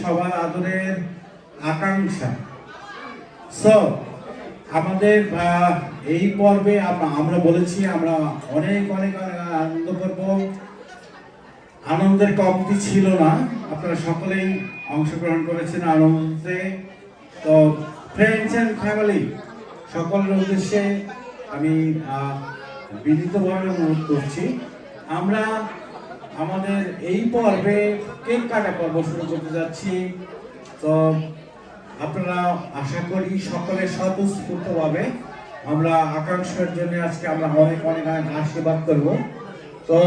সবার আদরের আকাঙ্ক্ষা। সো আমাদের এই পর্বে আমরা বলেছি আমরা অনেক অনেক আনন্দ করব। আনন্দের কমতি ছিল না, আপনারা সকলেই অংশগ্রহণ করেছেন আনন্দে। তো ফ্রেন্ডস অ্যান্ড ফ্যামিলি সকলের উদ্দেশ্যে আমি বিনীতভাবে অনুরোধ করছি, আমরা আমাদের এই পর্বে কেক কাটা পর্ব শুরু করতে যাচ্ছি। তো আপনারা আশা করি সকলে স্বতঃস্ফূর্তভাবে আমরা আকাঙ্ক্ষার জন্য আজকে আমরা অনেক অনেক আশীর্বাদ করব। তো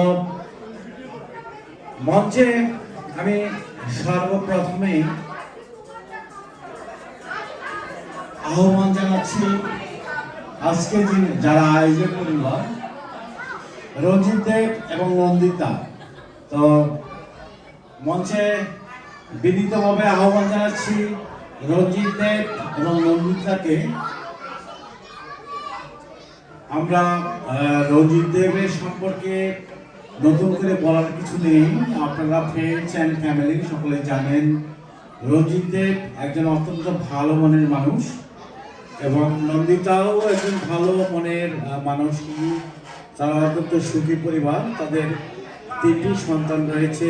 মঞ্চে আমি সর্বপ্রথমেই আহ্বান জানাচ্ছি আজকে যারা আয়োজন করল রঞ্জিত দেব এবং নন্দিতা। তো মঞ্চে বিনীতভাবে আহ্বান জানাচ্ছি রঞ্জিত দেব এবং নন্দিতাকে। আমরা রঞ্জিত দেবের সম্পর্কে নতুন করে বলার কিছু নেই, আপনারা ফ্রেন্ডস অ্যান্ড ফ্যামিলি সকলে জানেন রঞ্জিত দেব একজন অত্যন্ত ভালো মনের মানুষ এবং নন্দিতাও একজন ভালো মনের মানুষ। তারা অত্যন্ত সুখী পরিবার, তাদের 3টি সন্তান রয়েছে,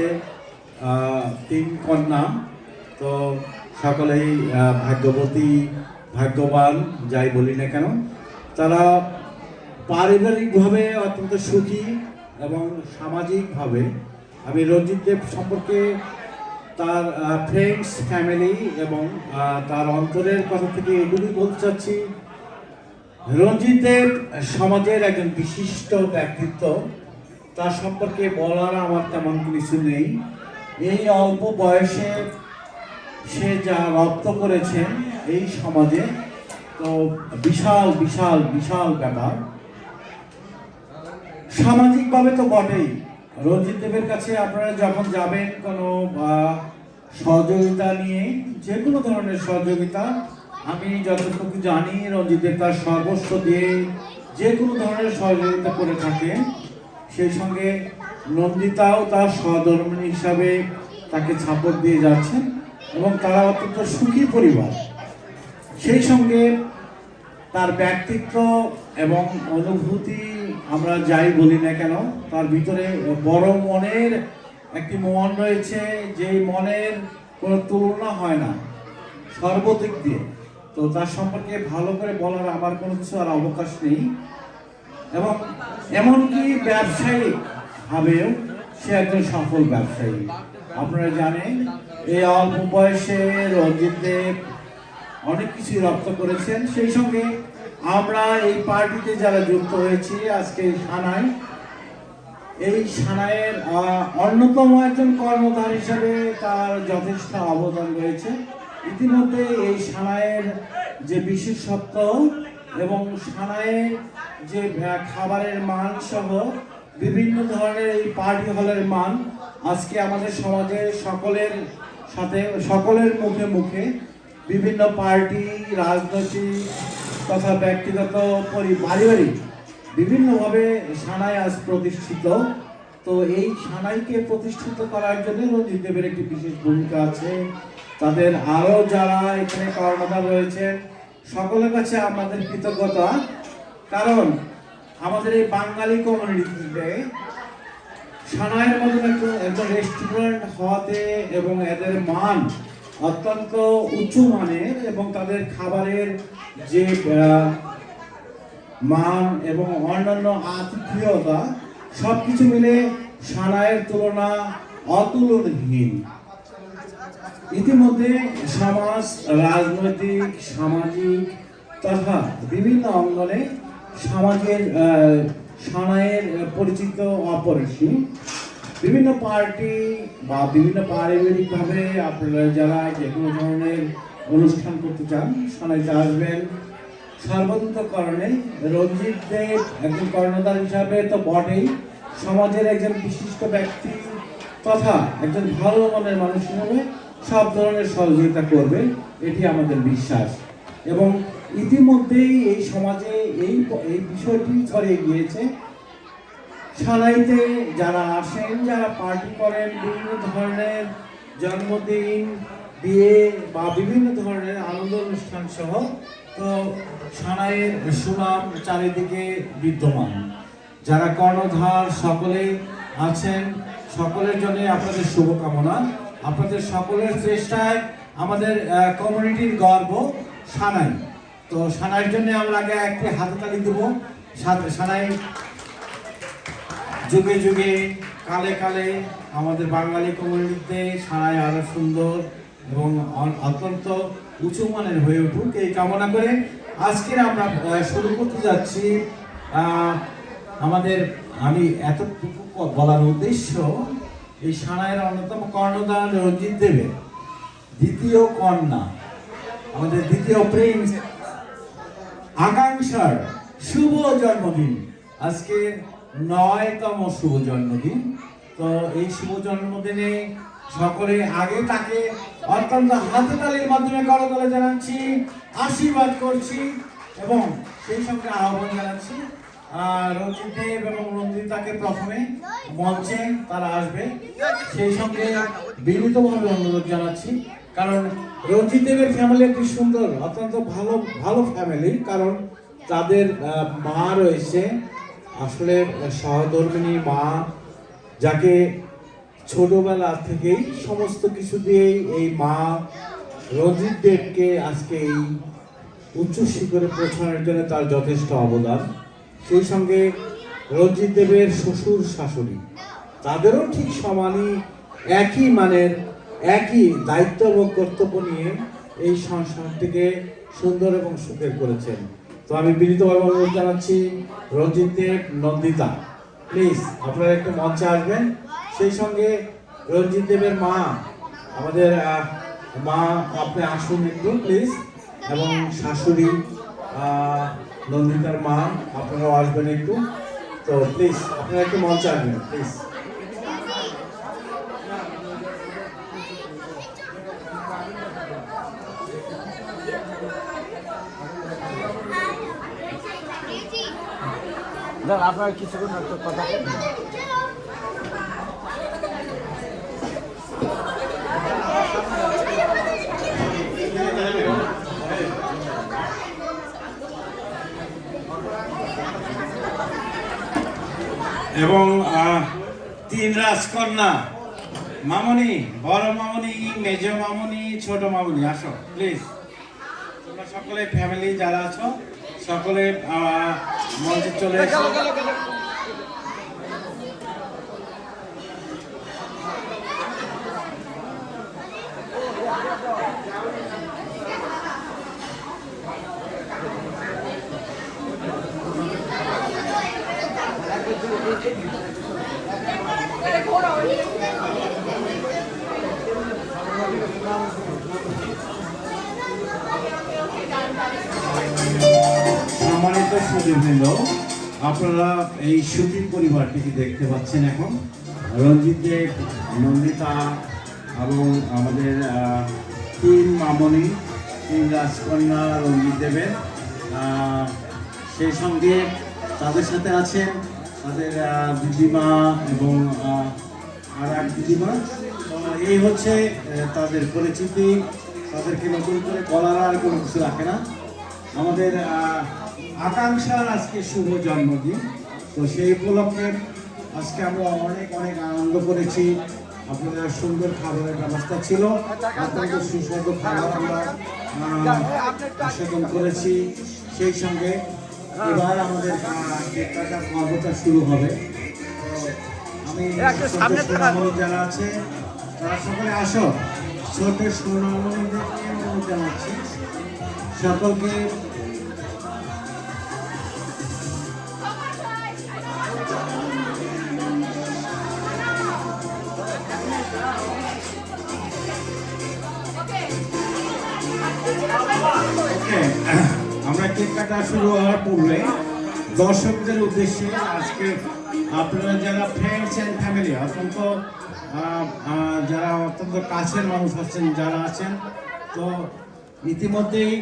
3 কন্যা। তো সকলেই ভাগ্যবতী ভাগ্যবান যাই বলি না কেন, তারা পারিবারিকভাবে অত্যন্ত সুখী এবং সামাজিকভাবে আমি রঞ্জিত দেব সম্পর্কে তার ফ্রেন্ডস ফ্যামিলি এবং তার অন্তরের কথা থেকে এগুলি বলতে চাচ্ছি। রঞ্জিত দেব সমাজের একজন বিশিষ্ট ব্যক্তিত্ব, তার সম্পর্কে বলার আমার তেমন কিছু নেই। এই অল্প বয়সে সে যা রপ্ত করেছেন এই সমাজে, তো বিশাল বিশাল বিশাল ব্যাপার। সামাজিকভাবে তো বটেই, রঞ্জিত দেবের কাছে আপনারা যখন যাবেন কোনো সহযোগিতা নিয়ে, যে কোনো ধরনের সহযোগিতা, আমি যতটুকু জানি রঞ্জিত দেব তার সর্বস্ব দিয়ে যে কোনো ধরনের সহযোগিতা করে থাকেন। সেই সঙ্গে নন্দিতাও তার সহধর্মিণী হিসাবে তাকে সাপোর্ট দিয়ে যাচ্ছেন এবং তারা অত্যন্ত সুখী পরিবার। সেই সঙ্গে তার ব্যক্তিত্ব এবং অনুভূতি আমরা যাই বলি না কেন, তার ভিতরে বড় মনের একটি মন রয়েছে, যেই মনের কোনো তুলনা হয় না সর্বদিক দিয়ে। তো তার সম্পর্কে ভালো করে বলার আমার কোনো কিছু আর অবকাশ নেই। এবং এমনকি ব্যবসায়িক ভাবেও সে একজন সফল ব্যবসায়ী। আপনারা জানেন এই অল্প বয়সে রঞ্জিত দেব অনেক কিছুই রপ্ত করেছেন। সেই সঙ্গে আমরা এই পার্টিতে যারা যুক্ত হয়েছি আজকে সানাই, এই সানাইয়ের অন্যতম একজন কর্মধার হিসাবে তার যথেষ্ট অবদান রয়েছে। ইতিমধ্যে এই সানাইয়ের যে বিশেষত্ব এবং সানাইয়ের যে খাবারের মান সহ বিভিন্ন ধরনের এই পার্টি হলের মান আজকে আমাদের সমাজে সকলের সাথে সকলের মুখে মুখে বিভিন্ন পার্টি, রাজনৈতিক তথা ব্যক্তিগত পারিবারিক বিভিন্নভাবে সানাই আজ প্রতিষ্ঠিত। তো এই সানাইকে প্রতিষ্ঠিত করার জন্য রঞ্জিত দেবের একটি বিশেষ ভূমিকা আছে। তাদের আরও যারা এখানে কর্ণধার রয়েছেন সকলের কাছে আমাদের কৃতজ্ঞতা, কারণ আমাদের এই বাঙালি কমিউনিটিতে সানাইয়ের মতন একজন রেস্টুরেন্ট হওয়াতে এবং এদের মান অত্যন্ত উঁচু মানের এবং তাদের খাবারের যে মান এবং অন্যান্য আতিথেয়তা সব কিছু মিলে সানাইয়ের তুলনা অতুলনীয়। ইতিমধ্যে সমাজ, রাজনৈতিক, সামাজিক তথা বিভিন্ন অঙ্গনে সমাজের সানাইয়ের পরিচিত অপরিসীম। বিভিন্ন পার্টি বা বিভিন্ন পারিবারিকভাবে আপনারা যারা যে কোনো ধরনের অনুষ্ঠান করতে চান সানাইতে আসবেন। সর্বতোকারণে রঞ্জিত দেব একজন কর্ণধার হিসাবে তো বটেই, সমাজের একজন বিশিষ্ট ব্যক্তি তথা একজন ভালো মনের মানুষ হিসাবে সব ধরনের সহযোগিতা করবে, এটি আমাদের বিশ্বাস। এবং ইতিমধ্যেই এই সমাজে এই বিষয়টি ছড়িয়ে গিয়েছে। সানাইতে যারা আসেন, যারা পার্টি করেন, বিভিন্ন ধরনের জন্মদিন বিয়ে বা বিভিন্ন ধরনের আনন্দ অনুষ্ঠান সহ তো সানাইয়ের সুনাম চারিদিকে বিদ্যমান। যারা কর্ণধার সকলে আছেন, সকলের জন্য আপনাদের শুভকামনা। আপনাদের সকলের চেষ্টায় আমাদের কমিউনিটির গর্ব সানাই। তো সানাইয়ের জন্য আমরা আগে একটি হাততালি দেব। সানাই যুগে যুগে কালে কালে আমাদের বাঙালি কমিউনিটিতে সানাই আরো সুন্দর এবং অত্যন্ত উঁচু মানের হয়ে উঠুক এই কামনা করে আজকের আমরা শুরু করতে যাচ্ছি। আমি এতটুকু বলার উদ্দেশ্য, এই সানাইয়ের অন্যতম কর্ণধার রঞ্জিত দেবের দ্বিতীয় কন্যা, আমাদের দ্বিতীয় প্রিন্স আকাঙ্ক্ষার শুভ জন্মদিন। আজকে 9তম শুভ জন্মদিন। তো এই শুভ জন্মদিনে সকলে আগে তাকে অত্যন্ত হাতে তালির মাধ্যমে করতালি জানাচ্ছি, আশীর্বাদ করছি এবং সেই সঙ্গে আহ্বান জানাচ্ছি রঞ্জিত দেব এবং রঞ্জিতাকে প্রথমে মঞ্চে তারা আসবে। সেই সঙ্গে বিনীতভাবে অনুরোধ জানাচ্ছি, কারণ রঞ্জিত দেবের ফ্যামিলি একটি সুন্দর অত্যন্ত ভালো ফ্যামিলি, কারণ তাদের মা রয়েছে আসলে সহধর্মিণী মা, যাকে ছোটবেলা থেকেই সমস্ত কিছু দিয়েই এই মা রঞ্জিত দেবকে আজকে এই উচ্চ শিখরে পৌঁছানোর জন্য তার যথেষ্ট অবদান। সেই সঙ্গে রঞ্জিত দেবের শ্বশুর শাশুড়ি তাদেরও ঠিক সমানই একই মানের একই দায়িত্ব এবং কর্তব্য নিয়ে এই সংসারটিকে সুন্দর এবং সুখের করেছেন। তো আমি বিনীতভাবে অনুরোধ জানাচ্ছি রঞ্জিত দেব, নন্দিতা, প্লিজ আপনারা একটু মঞ্চে আসবেন। সেই সঙ্গে রঞ্জিত দেবের মা, আমাদের মা, আপনি আসুন একটু প্লিজ, এবং শাশুড়ি নন্দিতার মা আপনারাও আসবেন একটু। তো প্লিজ আপনারা একটু মঞ্চে আসবেন প্লিজ। আপনার কিছু কথা এবং 3 রাজকন্যা, মামনি, বড় মামনি, মেজ মামনি, ছোট মামনি, আসো প্লিজ। তোমরা সকলে ফ্যামিলি যারা আছো সকলে মঞ্চে চলে এসো। সম্মানিত সুধীবৃন্দ, আপনারা এই সুখী পরিবারটিকে দেখতে পাচ্ছেন। এখন রঞ্জিত দেব, নন্দিতা এবং আমাদের 3 মামনি, 3 রাজকন্যা রঞ্জিত দেবের, সেই সঙ্গে তাদের সাথে আছেন তাদের দিদিমা এবং আর এক দিদিমা। এই হচ্ছে তাদের পরিচিতি, তাদেরকে নতুন করে বলার আর কোনো কিছু রাখে না। আমাদের আকাঙ্ক্ষার আজকে শুভ জন্মদিন, তো সেই উপলক্ষে আজকে আমরা অনেক আনন্দ করেছি। আপনাদের সুন্দর খাবারের ব্যবস্থা ছিল, আপনাদের সুস্বাদু খাবার আমরা আস্বাদন করেছি। সেই সঙ্গে এবার আমাদের কেক কাটার পর্বটা শুরু হবে। আমি যারা আছে তারা সকলে আসো, ছোট সোনামণিদেরকে অনুরোধ জানাচ্ছি সকলকে। আমরা কেক কাটা শুরু হওয়ার পূর্বে দর্শকদের উদ্দেশ্যে আজকে আপনারা যারা ফ্রেন্ডস অ্যান্ড ফ্যামিলি যারা অত্যন্ত কাছের মানুষ আছেন, যারা আছেন, তো ইতিমধ্যেই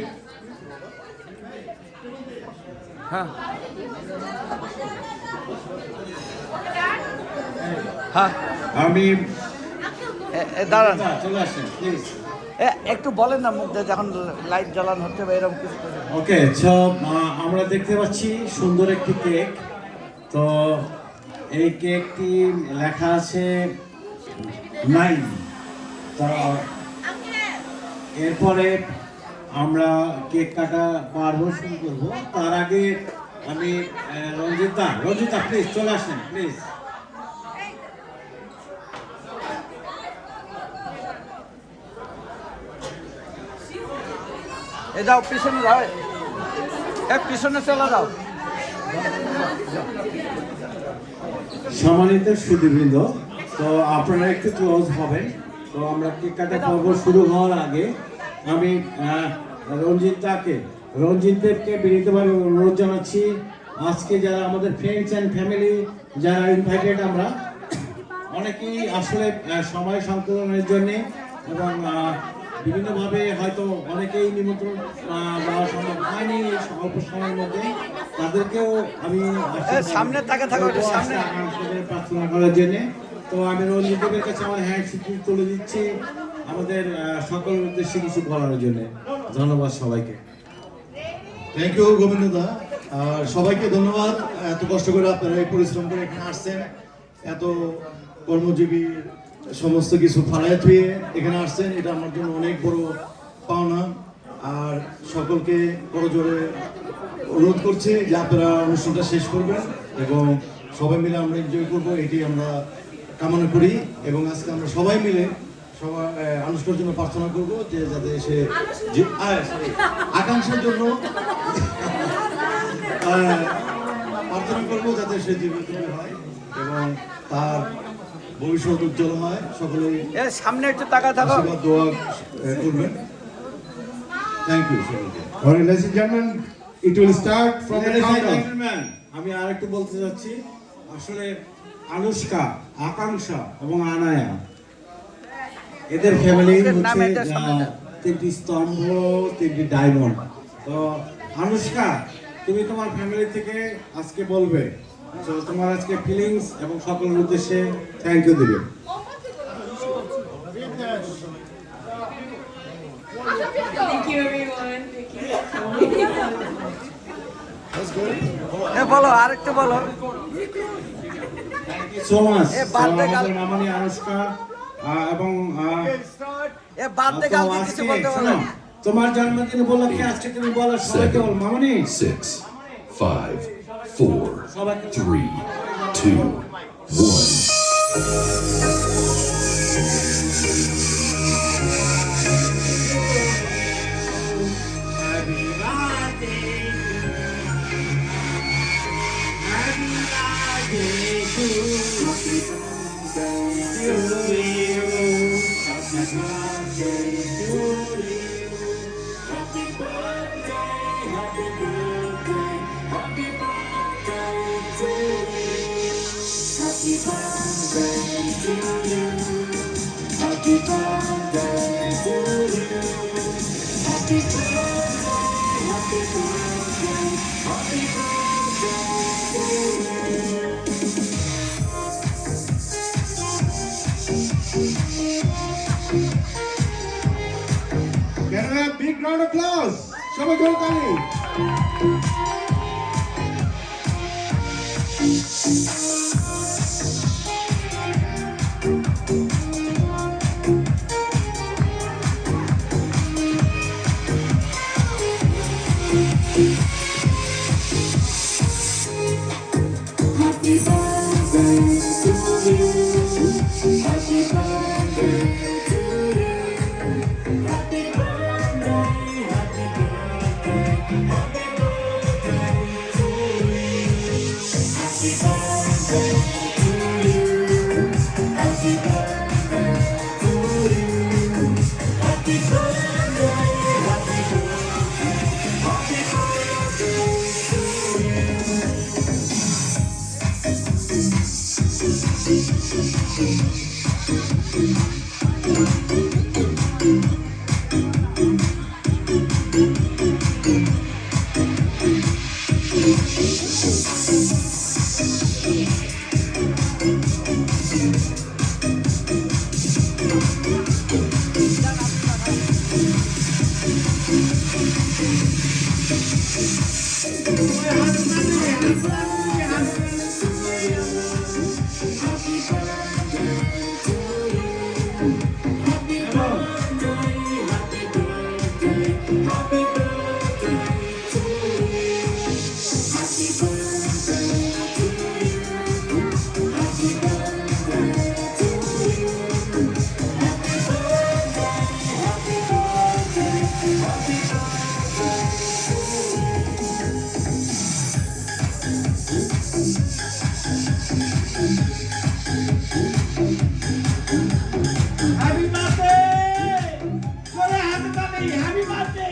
আমি দাঁড়ান, চলে আসেন প্লিজ। একটু বলেন না মুখ দিয়ে যখন লাইট জ্বালানো হচ্ছে বা এরকম কিছু করে। ওকে, আমরা দেখতে পাচ্ছি সুন্দর একটি কেক। তো এই কেকটি লেখা আছে 9। তো এরপরে আমরা কেক কাটা পারবো, শুরু করবো। তার আগে আমি রঞ্জিতা প্লিজ চলে আসেন প্লিজ। যাও পিছনে যাও, পিছনে চলে যাও। সম্মানিত সুধীবৃন্দ, তো আপনারা একটু ক্লোজ হবেন। তো আমরা কেক কাটা পর্ব শুরু হওয়ার আগে আমি রঞ্জিতদেরকে বিনীতভাবে অনুরোধ জানাচ্ছি, আজকে যারা আমাদের ফ্রেন্ডস অ্যান্ড ফ্যামিলি যারা ইনভাইটেড, আমরা অনেকেই আসলে সময় সংকলনের জন্যে এবং বিভিন্নভাবে হয়তো অনেকেই নিমন্ত্রণ দেওয়া সম্ভব হয়নি অল্প সময়ের মধ্যে। তাদেরকেও আমি সামনে তাকে থাকো, সামনে প্রার্থনা করার জন্য। তো আমি রঞ্জিতদের কাছে আমার হ্যান্ড স্বীকৃতি তুলে দিচ্ছি আমাদের সকলের উদ্দেশ্যে কিছু বলার জন্য। ধন্যবাদ সবাইকে। থ্যাংক ইউ গোবিন্দদা, আর সবাইকে ধন্যবাদ। এত কষ্ট করে আপনারা এই পরিশ্রম করে এখানে আসছেন, এত কর্মজীবী সমস্ত কিছু ফালায় থুয়ে এখানে আসছেন, এটা আমার জন্য অনেক বড় পাওনা। আর সকলকে বড় জোরে অনুরোধ করছি যে আপনারা অনুষ্ঠানটা শেষ করবেন এবং সবাই মিলে আমরা এনজয় করবো, এটি আমরা কামনা করি। এবং আজকে আমরা সবাই মিলে আনুষ্কার জন্য প্রার্থনা করবো যে যাতে সে আকাঙ্ক্ষার জন্য প্রার্থনা করবো যাতে সে জীবিত হয় এবং তার ভবিষ্যৎ উজ্জ্বল হয়। সকলেই সামনে একটু টাকা থাকো, আশীর্বাদ দোয়া করবেন। থ্যাংক ইউ সকলকে। Alright, ladies and gentlemen, it will start from the Ladies and countdown. gentlemen, আমি আরেকটু বলতে যাচ্ছি, আসলে আনুষ্কা, আকাঙ্ক্ষা এবং আনায়া এদের ফ্যামিলি হচ্ছে তিনটি স্তম্ভ, তিনটি ডায়মন্ড। তো আনুষ্কা, তুমি তোমার ফ্যামিলি থেকে আজকে বলবে, তো তোমার আজকে ফিলিংস এবং সকলের উদ্দেশ্যে থ্যাংক ইউ দিবে। Thank you, everyone. Thank you. বলো আরেকটু বলো। সো মাচ বার্থডে আমাদের মামনি আনুষ্কা এবং বার্থডে তো কালকে আজকে কিছু বলতে বলো। শোনো, তোমার জন্মদিন উপলক্ষে আজকে তুমি বলো সবাইকে বল মামনি। 6, 5, 4, 3, 2, 1. Can I have a big round of applause? সবাই জোর তালি। Happy birthday to you. Happy birthday to you. Happy birthday, happy birthday, happy birthday to you. Happy birthday to you. Happy birthday to you. Happy birthday, happy birthday, happy birthday to you. Happy birthday করে happy birthday happy birthday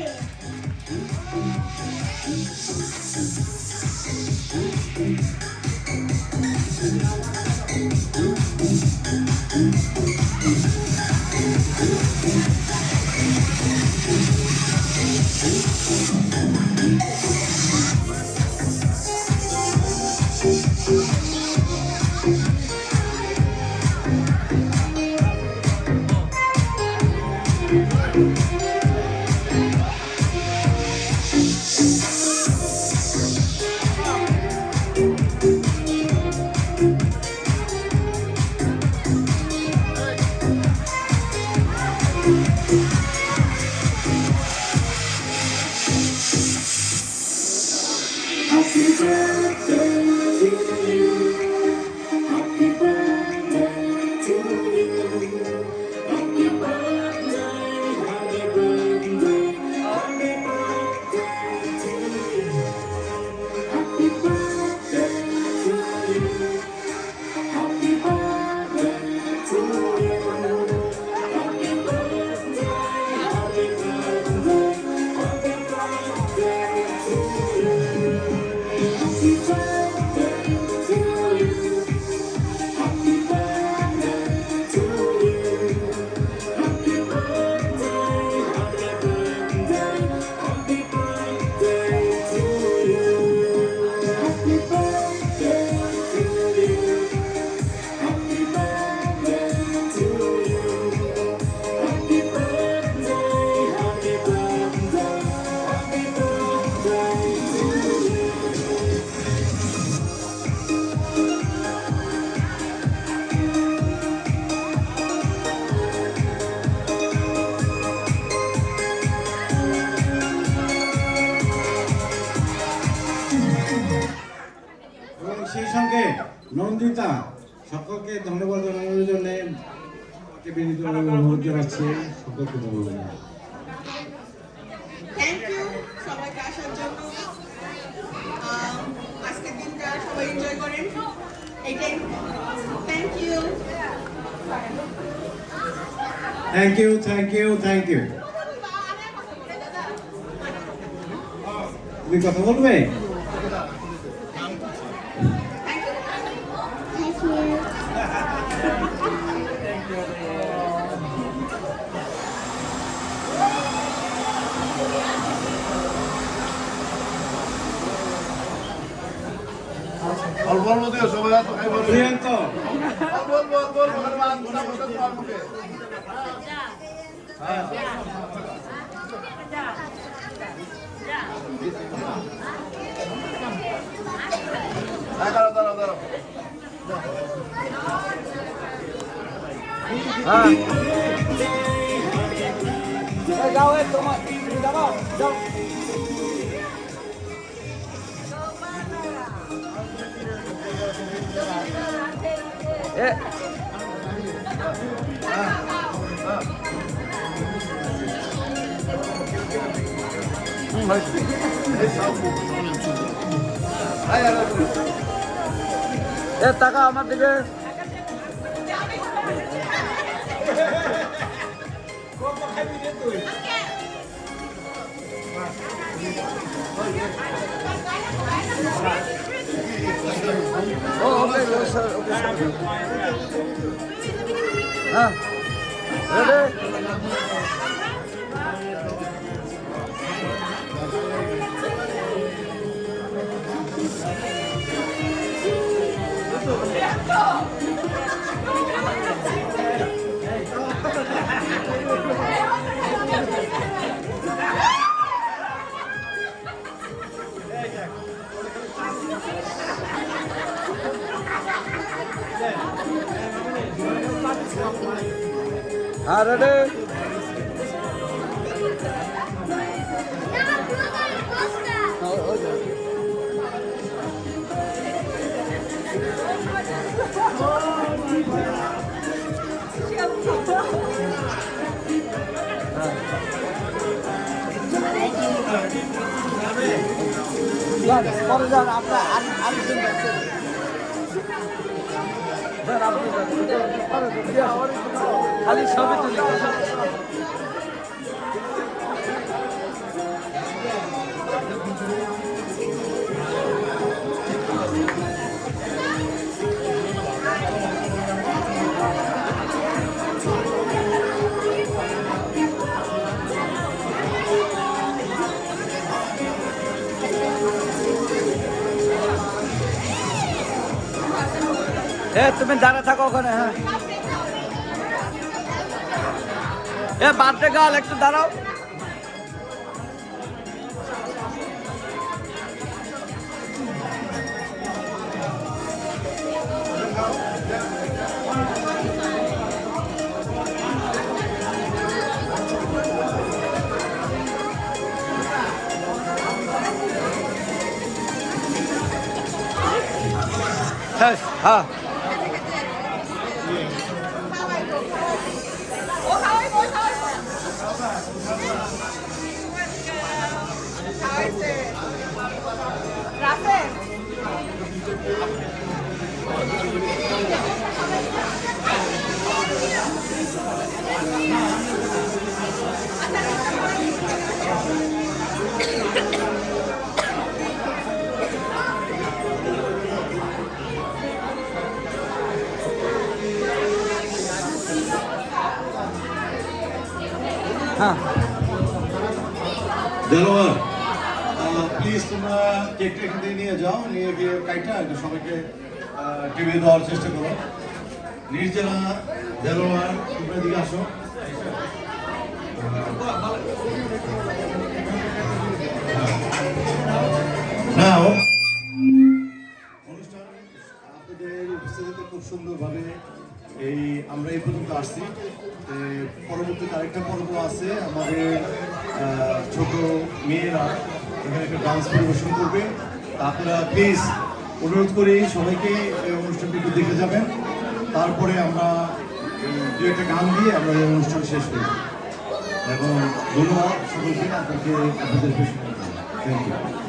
Happy birthday to you. Happy birthday to you. Happy birthday, happy birthday, happy birthday to you. Happy birthday to you. Happy birthday to you. Happy birthday, happy birthday, happy birthday to you. Happy birthday to you. Happy birthday to you. Happy birthday, happy birthday, happy birthday to you. Happy birthday to you. Happy birthday to you. Happy birthday, happy birthday, happy birthday to you. এবং সেই সঙ্গে নন্দিতা সকলকে ধন্যবাদ জানানোর জন্য বিনীত অনুরোধ জানাচ্ছি সকলকে ধন্যবাদ। থ্যাংক ইউ সবাইকে আসার জন্য। আজকের দিনটা সবাই এনজয় করেন, এইটাই। Thank you. Thank you thank you thank you. তুমি কথা বলবে? অল্প অল্প দিও সবাই এত খাই বলবে প্রিয়ান্ত অল্প অল্প অল্প অল্প করে মান গুণা করতে পারবে দাঁড়াও দাঁড়াও দাঁড়াও যাও তোমার যাও যাও টাকা আমার দিকে ওকে স্যার ওকে হ্যাঁ রেডি আরে পরে যান আপনার আরেকজন যাচ্ছেন খালি ছবি তুলি তুমি দাঁড়া থাকো ওখানে হ্যাঁ বার্থডে গার্ল একটু দাঁড়াও হ্যাঁ হ্যাঁ দেলোয়ার প্লিজ তোমরা কেকটা এখান থেকে নিয়ে যাও নিয়ে গিয়ে কাইটা একটু সবাইকে টিভি দেওয়ার চেষ্টা করো নির্জলা দেলোয়ার তোমরা এদিকে আসো নাও অনুষ্ঠান আপনাদের উপস্থিতিতে খুব সুন্দরভাবে আমরা এই পর্যন্ত আসছি পরবর্তীতে আরেকটা পর্ব আছে আমাদের ছোট মেয়েরা এখানে একটা ডান্স পরিবেশন করবে আপনারা প্লিজ অনুরোধ করি সবাইকে এই অনুষ্ঠানটি একটু দেখে যাবেন তারপরে আমরা দু একটা গান দিয়ে আমরা এই অনুষ্ঠান শেষ করি এবং ধন্যবাদ সকলকে আপনাদের থ্যাংক ইউ